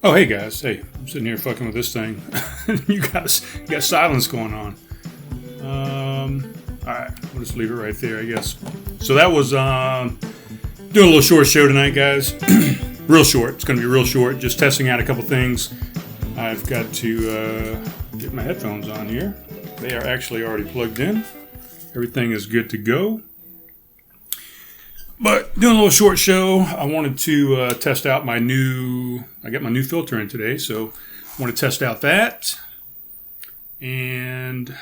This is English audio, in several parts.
Oh, hey guys. Hey, I'm sitting here fucking with this thing. you got silence going on. Alright, we'll just leave it right there, I guess. So that was doing a little short show tonight, guys. Real short. It's going to be real short. Just testing out a couple things. I've got to get my headphones on here. They are actually already plugged in. Everything is good to go. But doing a little short show, I wanted to test out my new... I got my new filter in today, so I want to test out that. And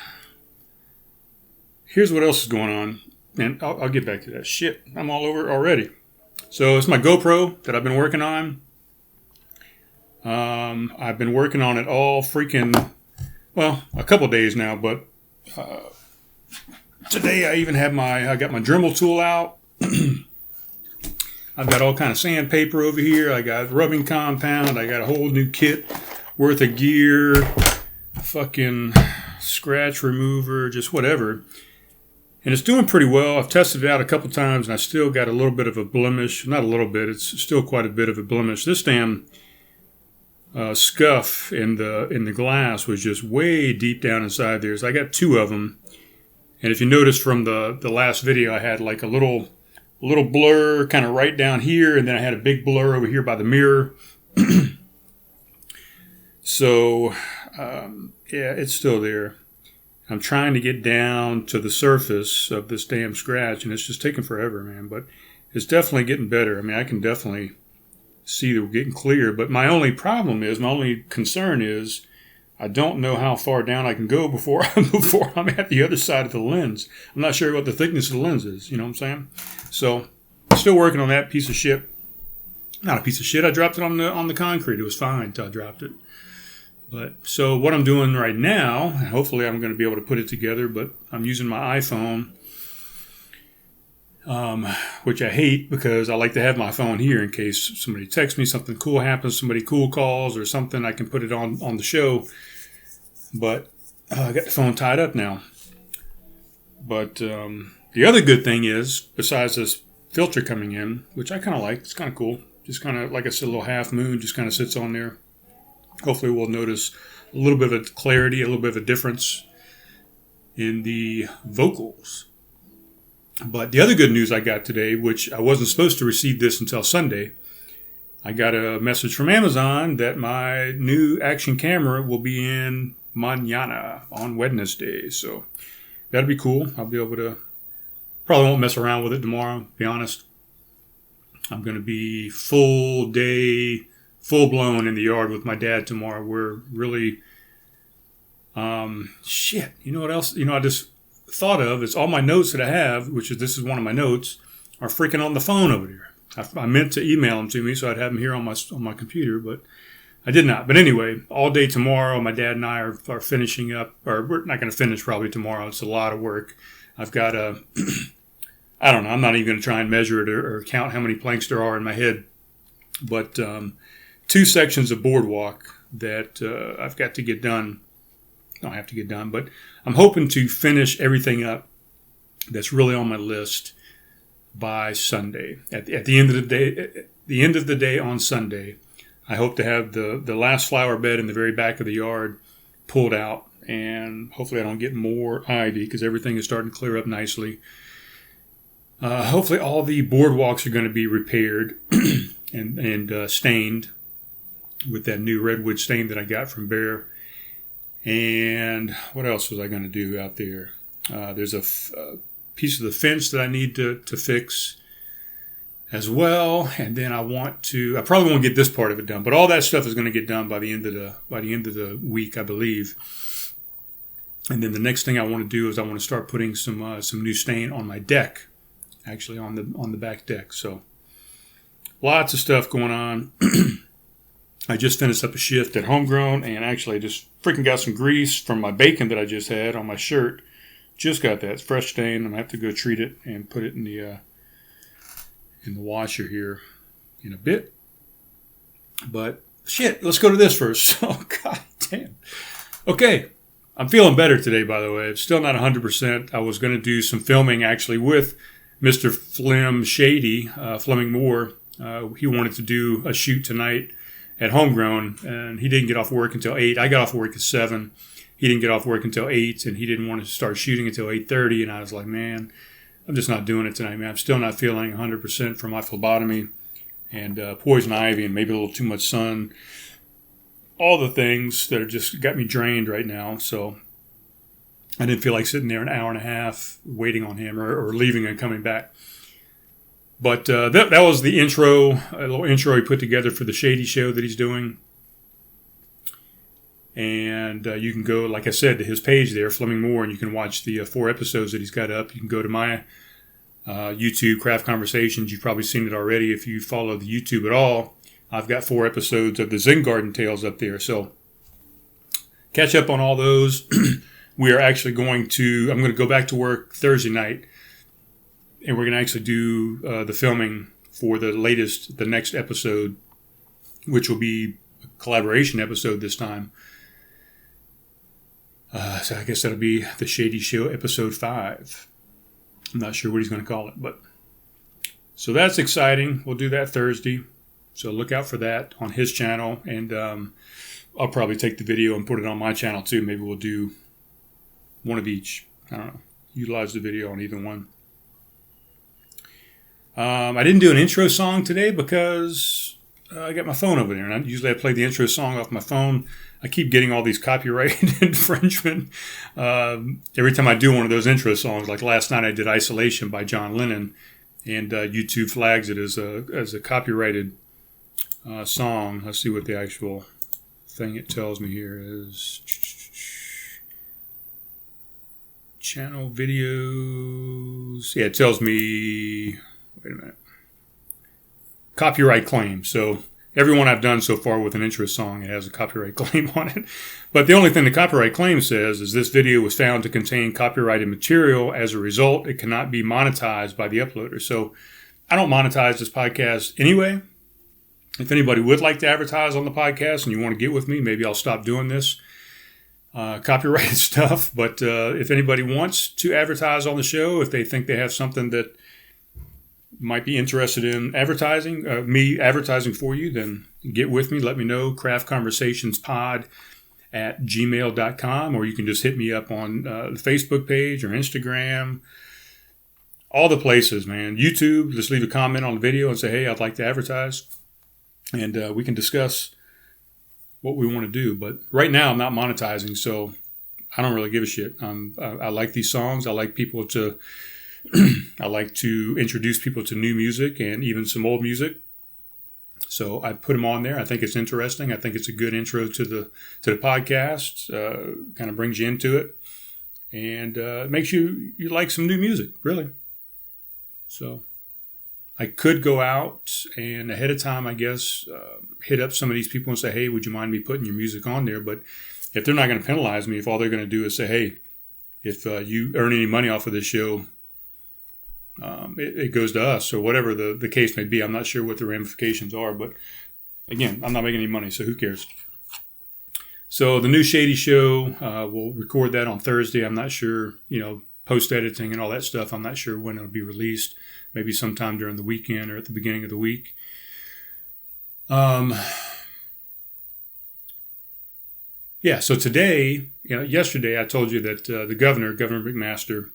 here's what else is going on. And I'll get back to that. Shit, I'm all over it already. So it's my GoPro that I've been working on. I've been working on it all freaking... Well, a couple days now, but today I got my Dremel tool out. I've got all kind of sandpaper over here. I got rubbing compound. I got a whole new kit worth of gear, fucking scratch remover, just whatever. And it's doing pretty well. I've tested it out a couple times, and I still got a little bit of a blemish. Not a little bit. It's still quite a bit of a blemish. This damn scuff in the glass was just way deep down inside there. So I got two of them. And if you notice from the last video, I had like a little blur kind of right down here, and then I had a big blur over here by the mirror. So, yeah, it's still there. I'm trying to get down to the surface of this damn scratch, and it's just taking forever, man. But it's definitely getting better. I mean, I can definitely see that we're getting clear. But my only concern is, I don't know how far down I can go before I'm at the other side of the lens. I'm not sure what the thickness of the lens is. You know what I'm saying? So, still working on that piece of shit. Not a piece of shit. I dropped it on the concrete. It was fine until I dropped it. But so what I'm doing right now, and hopefully I'm going to be able to put it together, but I'm using my iPhone, which I hate because I like to have my phone here in case somebody texts me, something cool happens, somebody cool calls or something. I can put it on the show. But I got the phone tied up now. But the other good thing is, besides this filter coming in, which I kind of like, it's kind of cool. Just kind of, like I said, a little half moon just kind of sits on there. Hopefully we'll notice a little bit of clarity, a little bit of a difference in the vocals. But the other good news I got today, which I wasn't supposed to receive this until Sunday, I got a message from Amazon that my new action camera will be in mañana on Wednesday. So that'll be cool. I'll be able to... Probably won't mess around with it tomorrow, to be honest. I'm going to be full blown in the yard with my dad tomorrow. We're really... shit. You know what else? You know, I just thought of, it's all my notes that I have, this is one of my notes, are freaking on the phone over there. I meant to email them to me so I'd have them here on my computer, but I did not. But anyway, all day tomorrow, my dad and I are finishing up, or we're not going to finish probably tomorrow. It's a lot of work. I've got I don't know, I'm not even going to try and measure it or count how many planks there are in my head. But 2 sections of boardwalk that I've got to get done. Don't have to get done, but I'm hoping to finish everything up that's really on my list by Sunday. At the end of the day on Sunday, I hope to have the last flower bed in the very back of the yard pulled out, and hopefully I don't get more ivy because everything is starting to clear up nicely. Hopefully all the boardwalks are going to be repaired and stained with that new redwood stain that I got from Bear. And what else was I going to do out there? There's a piece of the fence that I need to fix as well. And then I probably won't get this part of it done, but all that stuff is going to get done by the end of the week, I believe. And then the next thing I want to do is I want to start putting some new stain on my deck, actually on the back deck. So lots of stuff going on. I just finished up a shift at Homegrown, and actually just freaking got some grease from my bacon that I just had on my shirt. Just got that. It's fresh stain. I'm going to have to go treat it and put it in the washer here in a bit. But shit, let's go to this first. Oh, god damn. Okay, I'm feeling better today, by the way. It's still not 100%. I was going to do some filming, actually, with Mr. Shady, Fleming Moore. He wanted to do a shoot tonight at Homegrown, and he didn't get off work until 8. I got off work at 7. He didn't get off work until 8, and he didn't want to start shooting until 8:30. And I was like, man, I'm just not doing it tonight, man. I'm still not feeling 100% from my phlebotomy and poison ivy and maybe a little too much sun. All the things that have just got me drained right now. So I didn't feel like sitting there an hour and a half waiting on him or leaving and coming back. But that was the intro, a little intro he put together for the Shady Show that he's doing. And you can go, like I said, to his page there, Fleming Moore, and you can watch the 4 episodes that he's got up. You can go to my YouTube, Craft Conversations. You've probably seen it already if you follow the YouTube at all. I've got 4 episodes of the Zen Garden Tales up there. So catch up on all those. We are actually I'm going to go back to work Thursday night. And we're going to actually do the filming for the next episode, which will be a collaboration episode this time. So I guess that'll be the Shady Show episode 5. I'm not sure what he's going to call it, but so that's exciting. We'll do that Thursday. So look out for that on his channel. And I'll probably take the video and put it on my channel too. Maybe we'll do one of each. I don't know. Utilize the video on either one. I didn't do an intro song today because I got my phone over there, and usually I play the intro song off my phone. I keep getting all these copyright infringement every time I do one of those intro songs. Like last night I did Isolation by John Lennon, and YouTube flags it as a copyrighted song. Let's see what the actual thing it tells me here is. Channel videos. Yeah, it tells me... Wait a minute. Copyright claim. So everyone I've done so far with an intro song, it has a copyright claim on it. But the only thing the copyright claim says is this video was found to contain copyrighted material. As a result, it cannot be monetized by the uploader. So I don't monetize this podcast anyway. If anybody would like to advertise on the podcast and you want to get with me, maybe I'll stop doing this copyrighted stuff. But if anybody wants to advertise on the show, if they think they have something that might be interested in advertising, me advertising for you, then get with me. Let me know. craftconversationspod@gmail.com, or you can just hit me up on the Facebook page or Instagram. All the places, man. YouTube, just leave a comment on the video and say, hey, I'd like to advertise. And we can discuss what we want to do. But right now I'm not monetizing, so I don't really give a shit. I like these songs. I like people to... I like to introduce people to new music and even some old music. So I put them on there. I think it's interesting. I think it's a good intro to the podcast. Kind of brings you into it. And makes you like some new music, really. So I could go out and ahead of time, I guess, hit up some of these people and say, hey, would you mind me putting your music on there? But if they're not going to penalize me, if all they're going to do is say, hey, if you earn any money off of this show, it goes to us, or whatever the case may be. I'm not sure what the ramifications are, but again, I'm not making any money, so who cares? So the new Shady Show, we'll record that on Thursday. I'm not sure, post-editing and all that stuff. I'm not sure when it'll be released. Maybe sometime during the weekend or at the beginning of the week. So today, yesterday I told you that the Governor McMaster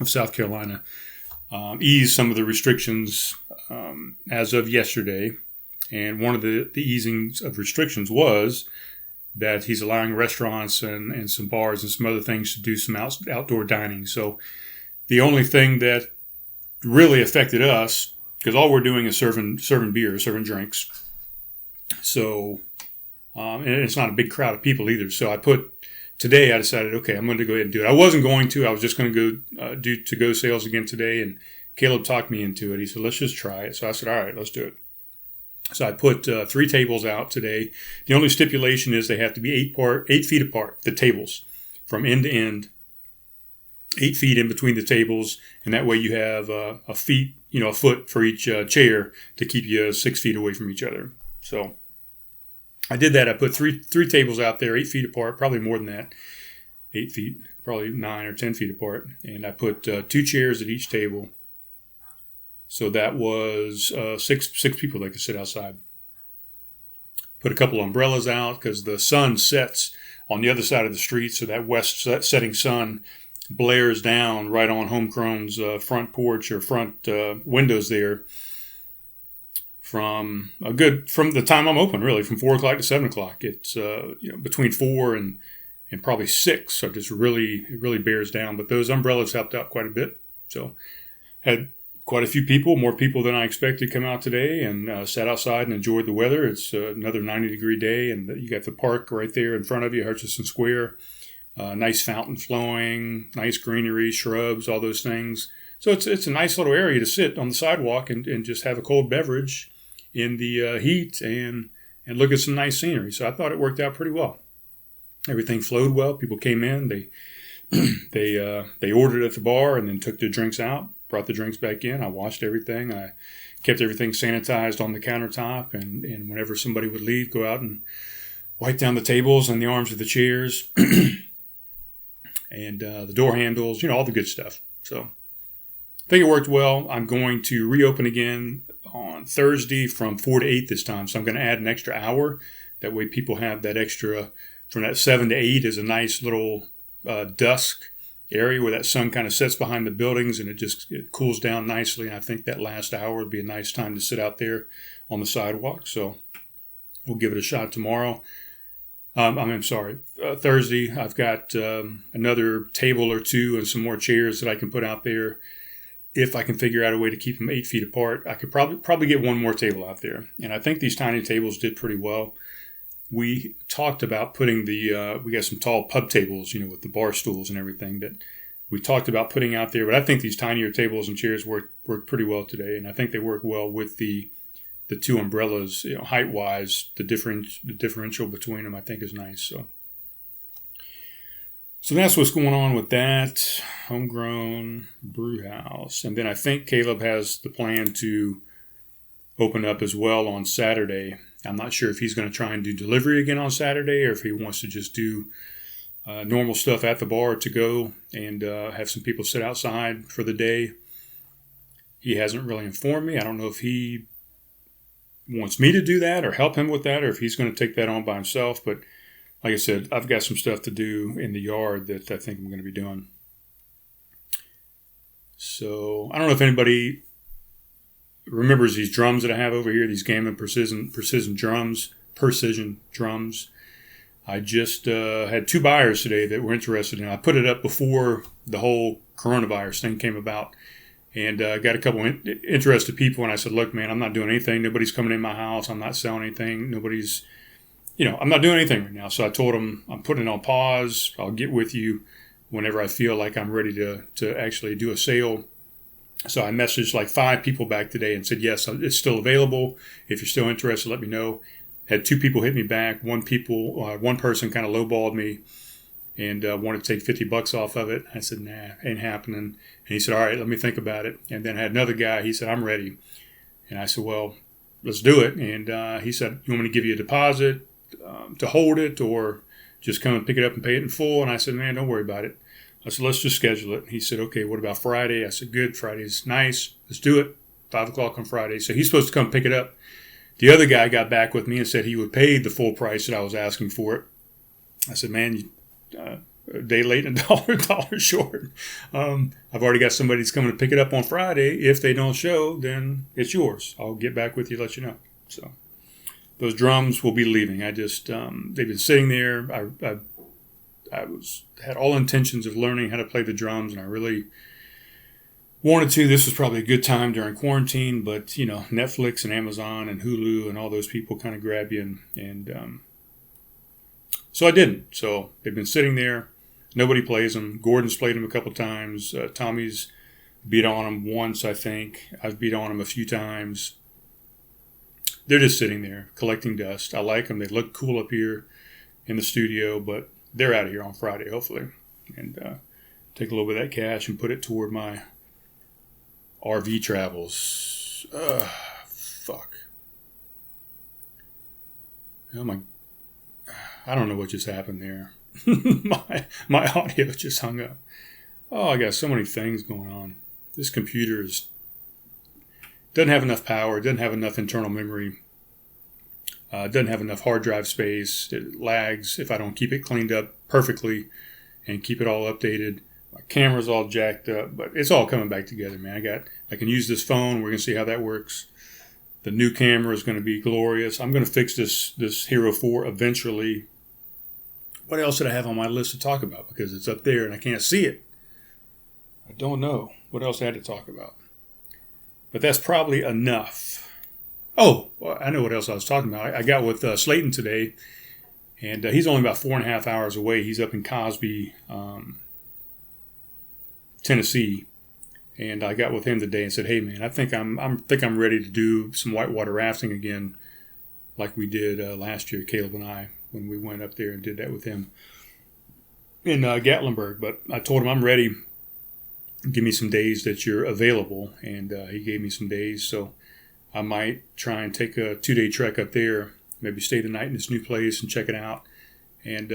of South Carolina, eased some of the restrictions as of yesterday. And one of the easings of restrictions was that he's allowing restaurants and some bars and some other things to do some outdoor dining. So the only thing that really affected us, because all we're doing is serving beer, serving drinks. So, and it's not a big crowd of people either. So today I decided, okay, I'm going to go ahead and do it. I wasn't going to. I was just going to go do to-go sales again today, and Caleb talked me into it. He said, let's just try it. So I said, all right, let's do it. So I put 3 tables out today. The only stipulation is they have to be 8 feet apart, the tables, from end to end, 8 feet in between the tables, and that way you have a foot for each chair to keep you 6 feet away from each other. So I did that. I put three tables out there, 8 feet apart, probably more than that, 8 feet, probably 9 or 10 feet apart. And I put 2 chairs at each table. So that was six people that could sit outside. Put a couple umbrellas out because the sun sets on the other side of the street, so that west setting sun blares down right on Homechrome's front porch or front windows there from the time I'm open, really, from 4 o'clock to 7 o'clock. It's between 4 and probably 6, so it really bears down. But those umbrellas helped out quite a bit. So had quite a few people, more people than I expected, come out today and sat outside and enjoyed the weather. It's another 90-degree day, and you got the park right there in front of you, Hutchison Square. Nice fountain flowing, nice greenery, shrubs, all those things. So it's a nice little area to sit on the sidewalk and just have a cold beverage in the heat and look at some nice scenery. So I thought it worked out pretty well. Everything flowed well. People came in, they ordered at the bar and then took their drinks out. Brought the drinks back in. I washed everything. I kept everything sanitized on the countertop. And whenever somebody would leave, go out and wipe down the tables and the arms of the chairs and the door handles, all the good stuff. So I think it worked well. I'm going to reopen again on Thursday from 4 to 8 this time. So I'm going to add an extra hour. That way people have that extra, from that 7 to 8 is a nice little dusk area where that sun kind of sets behind the buildings and it cools down nicely. And I think that last hour would be a nice time to sit out there on the sidewalk. So we'll give it a shot tomorrow. Thursday. I've got another table or two and some more chairs that I can put out there. If I can figure out a way to keep them 8 feet apart, I could probably get one more table out there. And I think these tiny tables did pretty well. We talked about putting we got some tall pub tables, with the bar stools and everything that we talked about putting out there. But I think these tinier tables and chairs work pretty well today. And I think they work well with the two umbrellas, height-wise. The differential between them, I think, is nice. So that's what's going on with that. Homegrown Brew House. And then I think Caleb has the plan to open up as well on Saturday. I'm not sure if he's going to try and do delivery again on Saturday or if he wants to just do normal stuff at the bar to go and have some people sit outside for the day. He hasn't really informed me. I don't know if he wants me to do that or help him with that or if he's going to take that on by himself. But like I said, I've got some stuff to do in the yard that I think I'm going to be doing. So I don't know if anybody remembers these drums that I have over here, these Gammon precision drums. I just had 2 buyers today that were interested in it. I put it up before the whole coronavirus thing came about and got a couple interested people. And I said, look, man, I'm not doing anything. Nobody's coming in my house. I'm not selling anything. Nobody's, I'm not doing anything right now. So I told them I'm putting it on pause. I'll get with you whenever I feel like I'm ready to actually do a sale. So I messaged like 5 people back today and said, yes, it's still available. If you're still interested, let me know. Had 2 people hit me back. One person kind of lowballed me and wanted to take $50 off of it. I said, nah, ain't happening. And he said, all right, let me think about it. And then I had another guy. He said, I'm ready. And I said, well, let's do it. And he said, you want me to give you a deposit to hold it or just come and pick it up and pay it in full? And I said, man, don't worry about it. I said, let's just schedule it. He said, okay, what about Friday? I said, good. Friday's nice. Let's do it. 5 o'clock on Friday. So he's supposed to come pick it up. The other guy got back with me and said he would pay the full price that I was asking for it. I said, man, a day late and a dollar short. I've already got somebody that's coming to pick it up on Friday. If they don't show, then it's yours. I'll get back with you, let you know. So those drums will be leaving. I just, they've been sitting there. I had all intentions of learning how to play the drums, and I really wanted to. This was probably a good time during quarantine, but Netflix and Amazon and Hulu and all those people kind of grab you, and so I didn't. So they've been sitting there. Nobody plays them. Gordon's played them a couple times. Tommy's beat on them once, I think. I've beat on them a few times. They're just sitting there collecting dust. I like them. They look cool up here in the studio, but they're out of here on Friday, hopefully, and take a little bit of that cash and put it toward my RV travels. Fuck. Oh my! I don't know what just happened there. my audio just hung up. Oh, I got so many things going on. This computer doesn't have enough power. Doesn't have enough internal memory. It doesn't have enough hard drive space. It lags if I don't keep it cleaned up perfectly and keep it all updated. My camera's all jacked up, but it's all coming back together, man. I can use this phone. We're going to see how that works. The new camera is going to be glorious. I'm going to fix this Hero 4 eventually. What else did I have on my list to talk about? Because it's up there and I can't see it. I don't know what else I had to talk about. But that's probably enough. Oh, well, I know what else I was talking about. I got with Slayton today, and he's only about 4.5 hours away. He's up in Cosby, Tennessee. And I got with him today and said, "Hey, man, I think I'm ready to do some whitewater rafting again, like we did last year, Caleb and I, when we went up there and did that with him in Gatlinburg." But I told him I'm ready. Give me some days that you're available, and he gave me some days. So I might try and take a 2-day trek up there, maybe stay the night in this new place and check it out, and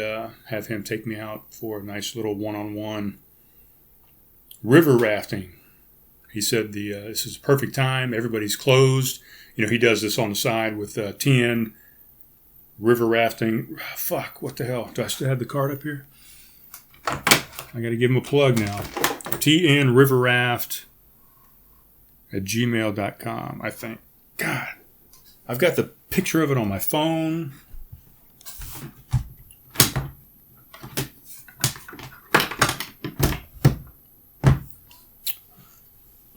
have him take me out for a nice little one-on-one river rafting. He said this is a perfect time. Everybody's closed. You know, he does this on the side with TN River Rafting. Fuck, what the hell? Do I still have the card up here? I got to give him a plug now. TNriverraft at gmail.com, I think. God, I've got the picture of it on my phone.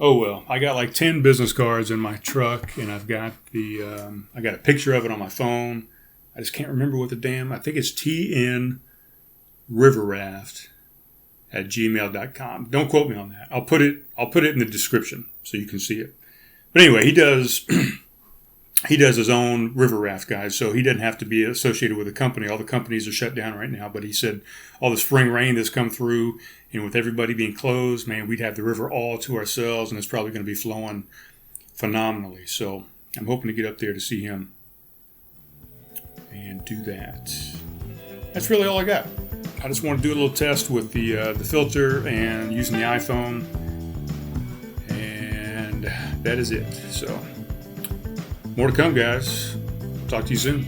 Oh well, I got like 10 business cards in my truck, and I've got I got a picture of it on my phone. I just can't remember what I think it's TNriverraft at gmail.com. Don't quote me on that. I'll put it in the description so you can see it. But anyway, he does his own river raft, guys, so he doesn't have to be associated with a company. All the companies are shut down right now, but he said all the spring rain that's come through, and with everybody being closed, man, we'd have the river all to ourselves, and it's probably going to be flowing phenomenally. So I'm hoping to get up there to see him and do that. That's really all I got. I just want to do a little test with the filter and using the iPhone, and that is it. So more to come, guys. Talk to you soon.